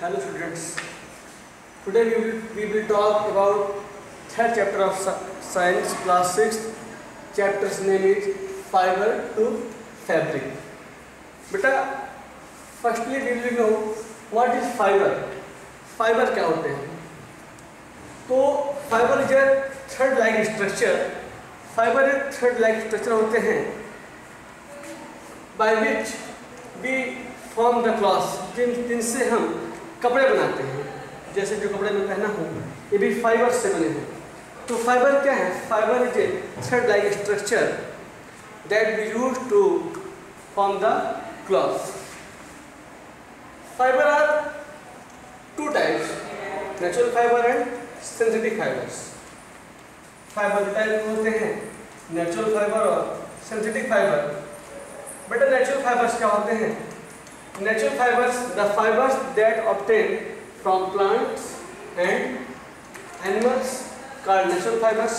Hello students. Today we will talk about third chapter of science, class 6. Chapter's name is fiber to fabric. बेटा, firstly we will know what is fiber. Fiber क्या होते हैं? तो fiber is a thread-like structure. Fiber एक thread-like structure होते हैं by which we form the cloth, जिनसे हम कपड़े बनाते हैं। जैसे जो कपड़े में पहना हूँ ये भी फाइबर से बने हैं। तो फाइबर क्या है? Fibre is a thread like structure that we use to form the cloth. Fibre are two types, natural fibre and synthetic fibres. Fibre type होते हैं नेचुरल फाइबर और सिंथेटिक फाइबर। बेटा, नेचुरल फाइबर्स क्या होते हैं? Natural fibers, the fibers that obtained from plants and animals called natural fibers।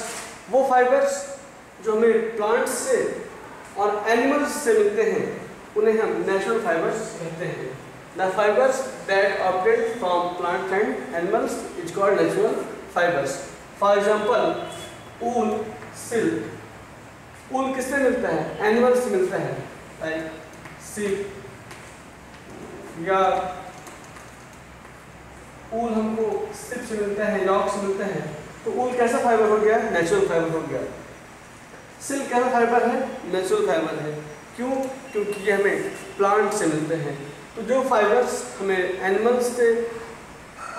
वो fibers जो हमें plants से और animals से मिलते हैं उन्हें हम natural fibers कहते हैं। The fibers that obtained from plants and animals is called natural fibers। For example, wool, silk। wool किससे मिलता है? Animals से मिलता है, like sheep या ऊल हमको सिप से मिलता है, यॉर्क से मिलता है। तो ऊल कैसा फाइबर हो गया? नेचुरल फाइबर हो गया। सिल्क कैसा फाइबर है? नेचुरल फाइबर है। क्यों? क्योंकि ये हमें प्लांट से मिलते हैं। तो जो फाइबर्स हमें एनिमल्स से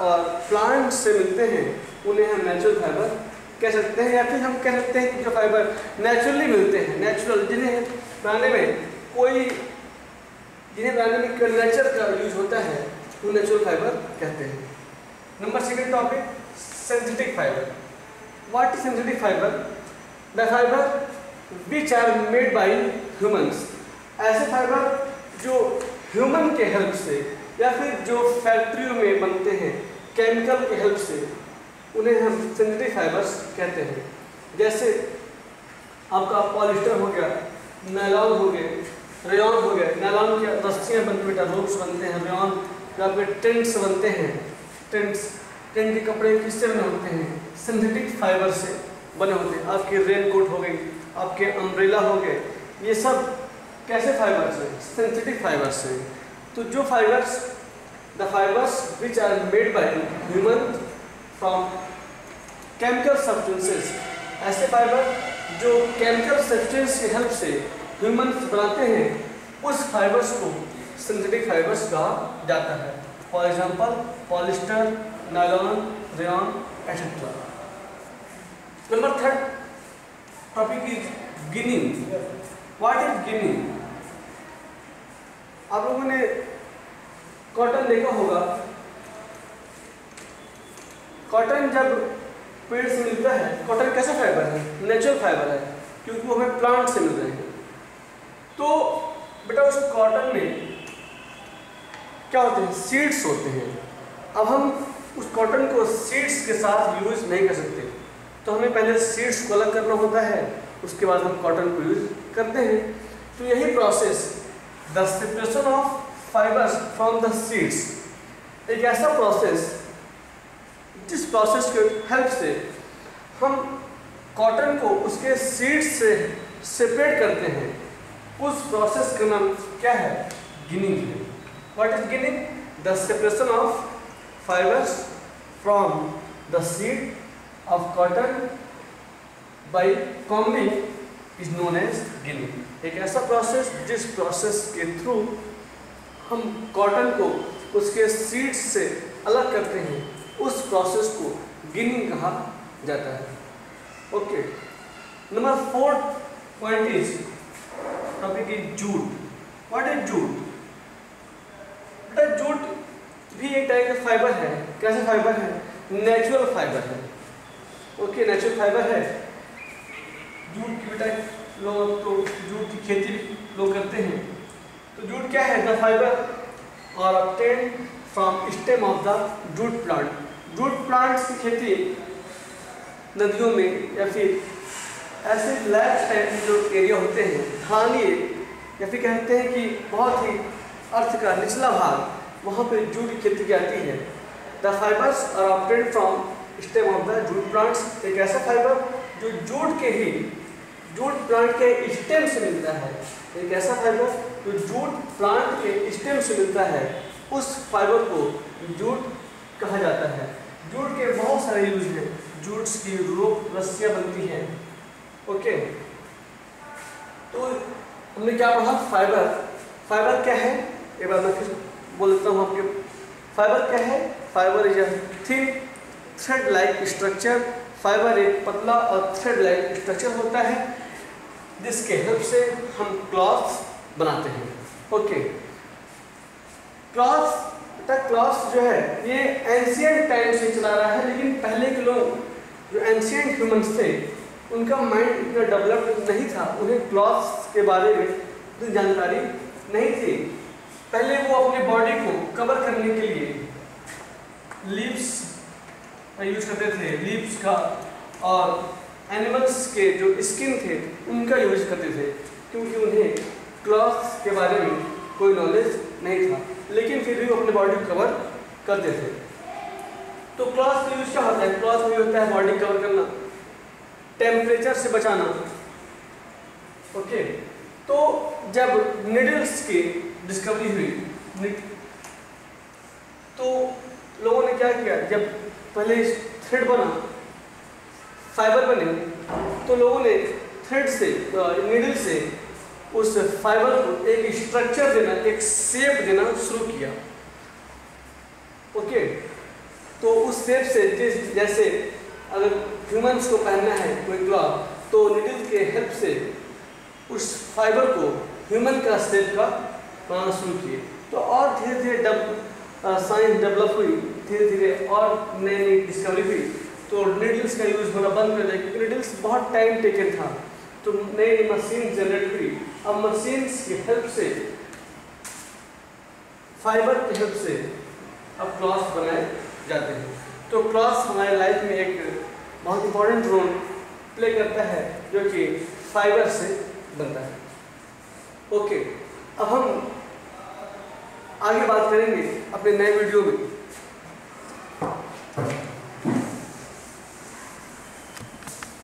और प्लांट से मिलते हैं उन्हें हम नेचुरल फाइबर कह सकते हैं, या फिर हम कह सकते हैं कि जो फाइबर नेचुरली मिलते हैं, नेचुरल, जिन्हें बनाने में नेचर का यूज होता है, वो नेचुरल फाइबर कहते हैं। Number second topic, synthetic fibre. What is synthetic fibre? The fibre which are made by humans. ऐसे फाइबर जो ह्यूमन के हेल्प से या फिर जो फैक्ट्रियों में बनते हैं केमिकल के हेल्प से, उन्हें हम सिंथेटिक फाइबर्स कहते हैं। जैसे आपका पॉलिस्टर हो गया, नायलॉन हो गए, रेयॉन हो गया। नायलॉन की रस्सियाँ बनती हैं, रोप्स बनते हैं। रेयॉन जो आपके टेंट्स बनते हैं, टेंट के कपड़े किससे बने होते हैं? सिंथेटिक फाइबर से बने होते हैं। आपके रेनकोट हो गई, आपके अम्ब्रेला हो गए, ये सब कैसे फाइबर्स हैं? सिंथेटिक फाइबर्स हैं। तो जो fibres, the fibres which are made by human from chemical substances. ऐसे फाइबर जो केमिकल सब्सटेंस की हेल्प से ह्यूमन्स बनाते हैं, उस फाइबर्स को सिंथेटिक फाइबर्स कहा जाता है। For example polyester, nylon, rayon etcetera. Number third topic is ginning. What is ginning? आप लोगों ने कॉटन देखा होगा। कॉटन जब पेड़ से मिलता है, कॉटन कैसा फाइबर है? नेचुरल फाइबर है, क्योंकि वो हमें प्लांट से मिल रहे हैं। तो बेटा, उस कॉटन में क्या होते हैं? सीड्स होते हैं। अब हम उस कॉटन को सीड्स के साथ यूज नहीं कर सकते, तो हमें पहले सीड्स को अलग करना होता है, उसके बाद हम कॉटन को यूज करते हैं। तो यही process, the separation of fibres from the seeds, एक ऐसा प्रोसेस जिस प्रोसेस के हेल्प से हम कॉटन को उसके सीड्स से सेपरेट करते हैं, उस प्रोसेस का नाम क्या है? गिनिंग है। What is ginning? The separation of fibres from the seed of cotton by combing is known as ginning. एक ऐसा प्रोसेस जिस प्रोसेस के थ्रू हम कॉटन को उसके सीड्स से अलग करते हैं, उस प्रोसेस को गिनिंग कहा जाता है। Okay, number fourth point is topic is jute. What is jute? बेटा, जूट भी एक टाइप का फाइबर है। कैसा फाइबर है? नेचुरल फाइबर है। ओके, नेचुरल फाइबर है। जूट की बेटा लोग तो जूट की खेती लोग करते हैं। तो जूट क्या है? द फाइबर और obtained from stem of the jute plant. Jute plants की खेती नदियों में या फिर ऐसे लैंड टाइप के जो एरिया होते हैं, ढाली, या फिर कहते हैं कि बहुत ही अर्थ का निचला भाग, वहाँ पे जूट की खेती की जाती है। The fibres are obtained from stem of the jute plants. एक ऐसा फाइबर जो जूट प्लांट के स्टेम से मिलता है, एक ऐसा फाइबर जो जूट प्लांट के स्टेम से मिलता है, उस फाइबर को जूट कहा जाता है। जूट के बहुत सारे यूज हैं, जूट की रोप रस्सियाँ बनती हैं। ओके, तो हमने क्या पढ़ा? फाइबर क्या है? एक बार मैं फिर बोल देता हूँ आपके। फाइबर क्या है? Fibre is thin thread like structure. Fibre एक पतला और थ्रेड लाइक स्ट्रक्चर होता है जिसके हेल्प से हम क्लॉथ बनाते हैं। ओके, क्लॉथ जो है ये एंशिएंट टाइम से चला रहा है, लेकिन पहले के लोग जो एंशिएंट ह्यूमंस थे उनका माइंड इतना डेवलप्ड नहीं था, उन्हें क्लॉथ के बारे में इतनी जानकारी नहीं थी। पहले वो अपने बॉडी को कवर करने के लिए लीव्स यूज करते थे, लीव्स का, और एनिमल्स के जो स्किन थे उनका यूज करते थे, क्योंकि उन्हें क्लॉथ के बारे में कोई नॉलेज नहीं था, लेकिन फिर भी वो अपने बॉडी को कवर करते थे। तो क्लॉथ का यूज क्या होता है? क्लॉथ में होता है बॉडी कवर करना, टेम्परेचर से बचाना। ओके, तो जब निडल्स की डिस्कवरी हुई तो लोगों ने क्या किया, जब पहले थ्रेड बना, फाइबर बने, तो लोगों ने थ्रेड से, नीडल से उस फाइबर को एक स्ट्रक्चर देना, एक शेप देना शुरू किया। ओके, तो उस शेप से जैसे अगर ह्यूमंस को पहनना है कोई क्लॉथ, तो नीडल के हेल्प से उस फाइबर को ह्यूमन का शेप का बनाना शुरू किए। तो और धीरे धीरे साइंस डेवलप हुई, धीरे धीरे और नई नई डिस्कवरी हुई, तो नीडल्स का यूज होना बंद कर दिया, क्योंकि नीडल्स बहुत टाइम टेकन था। तो नई नई मशीन जनरेट हुई। अब मशीन्स की हेल्प से, फाइबर की हेल्प से अब क्लॉथ बनाए जाते हैं। तो क्लॉथ हमारे लाइफ में एक बहुत इंपॉर्टेंट रोल प्ले करता है, जो कि फाइबर से बनता है। ओके, अब हम आगे बात करेंगे अपने नए वीडियो में।